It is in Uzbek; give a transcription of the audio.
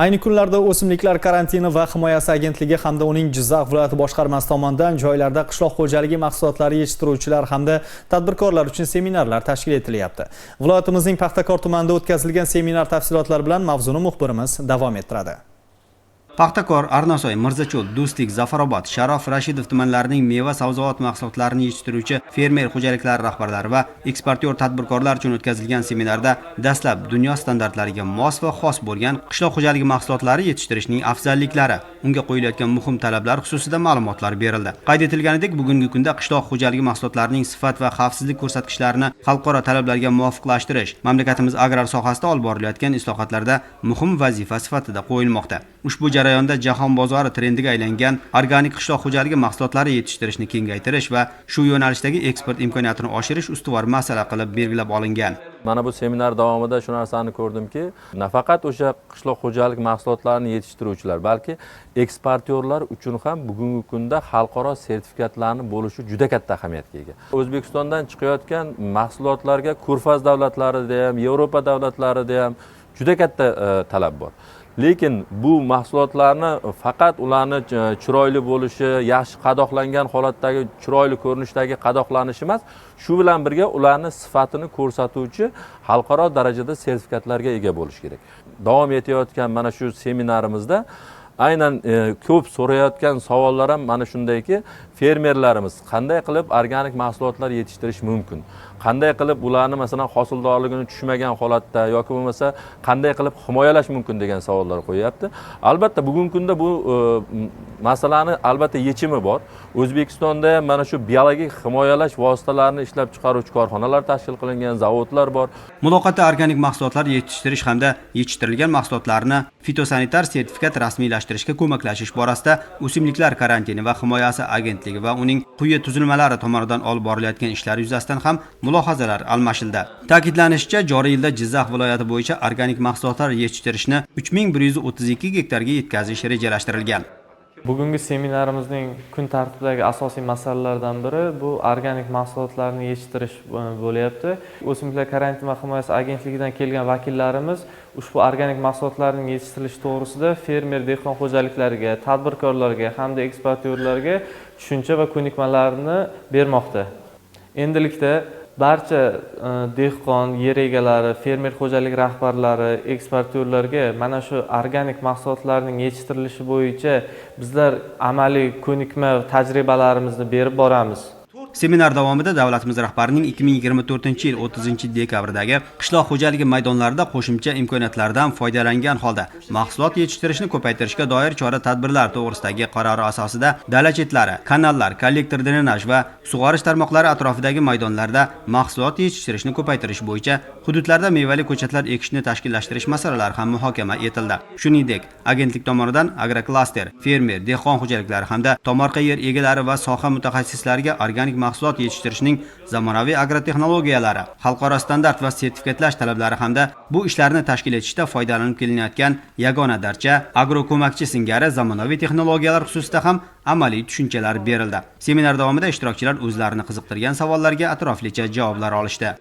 Ayni kunlarda O'simliklar karantini va himoyasi agentligi hamda uning Jizzax viloyati boshqarmasi tomonidan joylarda qishloq xo'jaligi mahsulotlari yetishtiruvchilar hamda tadbirkorlar uchun seminarlar tashkil etilyapti. Viloyatimizning Paxtakor tumanida o'tkazilgan seminar tafsilotlari bilan mavzuni muxbirimiz davom ettiradi. Paxtakor, Arnasoy, Mirzacho'l, Do'stlik, Zafarobod, Sharof Rashidov tumanlarining meva sabzavot mahsulotlarini yetishtiruvchi fermer xo'jaliklari rahbarlari va eksportyor tadbirkorlar uchun o'tkazilgan seminarda dastlab dunyo standartlariga mos va xos bo'lgan qishloq xo'jaligi mahsulotlari yetishtirishning afzalliklari, unga qo'yilayotgan muhim talablar xususida ma'lumotlar berildi. Qayd etilganidek, bugungi kunda qishloq xo'jaligi mahsulotlarining sifat va xavfsizlik ko'rsatkichlarini xalqaro talablarga muvofiqlashtirish mamlakatimiz agrar sohasida olib borilayotgan islohotlarda muhim vazifa sifatida qo'yilmoqda. Ushbu jarayonda jahon bozori trendiga aylangan organik qishloq xo'jaligi mahsulotlari yetishtirishni kengaytirish va shu yo'nalishdagi eksport imkoniyatini oshirish ustuvor masala qilib belgilab olingan. Mana bu seminar davomida shu narsani ko'rdimki, nafaqat o'sha qishloq xo'jaligi mahsulotlarini yetishtiruvchilar, balki eksportyorlar uchun ham bugungi kunda xalqaro sertifikatlarning bo'lishi juda katta ahamiyatga ega. O'zbekistondan chiqayotgan mahsulotlarga Ko'rfaz davlatlarida ham, Yevropa davlatlarida ham juda katta talab bor. Lekin bu mahsulotlarni faqat ularni chiroyli bo'lishi, yaxshi qadoqlangan holatdagi chiroyli ko'rinishdagi qadoqlanishi emas, shu bilan birga ularni sifatini ko'rsatuvchi xalqaro darajada sertifikatlarga ega bo'lish kerak. Davom etayotgan mana shu seminarimizda aynan ko'p so'rayotgan savollar ham mana shundayki, fermerlarimiz qanday qilib organik mahsulotlar yetishtirish mumkin? Qanday qilib ularni masalan hosildorligini tushmagan holatda yoki bo'lmasa qanday qilib himoyalash mumkin degan savollar qo'yapti. Albatta bugungi kunda bu masalani albatta yechimi bor. O'zbekistonda mana shu biologik himoyalash vositalarini ishlab chiqaruvchi korxonalar tashkil qilingan, zavodlar bor. Muloqotda organik mahsulotlar yetishtirish hamda yetishtirilgan mahsulotlarni fitosanitar sertifikat rasmiylashtirishga ko'maklashish borasida O'simliklar karantini va himoyasi agentligi va uning quyi tuzilmalari tomonidan olib borilayotgan ishlar yuzasidan ham mulohazalar almashildi. Ta'kidlanishicha, joriy yilda Jizzax viloyati bo'yicha organik mahsulotlar yetishtirishni 3132 gektarga yetkazish rejalashtirilgan. Bugungi seminarimizning kun tartibidagi asosiy masalalardan biri bu organik mahsulotlarni yetishtirish bo'lyapti. O'simliklar karantini va himoyasi agentligidan kelgan vakillarimiz ushbu organik mahsulotlarning yetishtirilishi to'g'risida fermer dehqon xo'jaliklariga, tadbirkorlarga hamda eksportyorlarga tushuncha va ko'nikmalarni bermoqda. Endilikda barcha dehqon, yer egalari, fermer xo'jalik rahbarlari, eksportyorlarga mana shu organik mahsulotlarning yetishtirilishi bo'yicha bizlar amaliy ko'nikma va tajribalarimizni berib boramiz. Seminar davomida davlatimiz rahbarining 2024-yil 30-dekabrdagi qishloq xo'jaligi maydonlarida qo'shimcha imkoniyatlardan foydalangan holda mahsulot yetishtirishni ko'paytirishga doir chora-tadbirlar to'g'risidagi qarori asosida dala chetlari, kanallar, kollektor drenaj va sug'orish tarmoqlari atrofidagi maydonlarda mahsulot yetishtirishni ko'paytirish bo'yicha hududlarda mevali ko'chatlar ekishni tashkillashtirish masalalari ham muhokama etildi. Shuningdek, agentlik tomonidan agroklaster, fermer, dehqon xo'jaliklari hamda tomorqa yer egalari va soha mutaxassislariga organik mahsulot yetishtirishning zamonaviy agrotexnologiyalari, xalqaro standart va sertifikatlash talablari hamda bu ishlarni tashkil etishda foydalanib kelinayotgan yagona darcha, agro ko'makchi singari zamonaviy texnologiyalar xususida ham amaliy tushunchalar berildi. Seminar davomida ishtirokchilar o'zlarini qiziqtirgan savollarga atroflicha javoblar olishdi.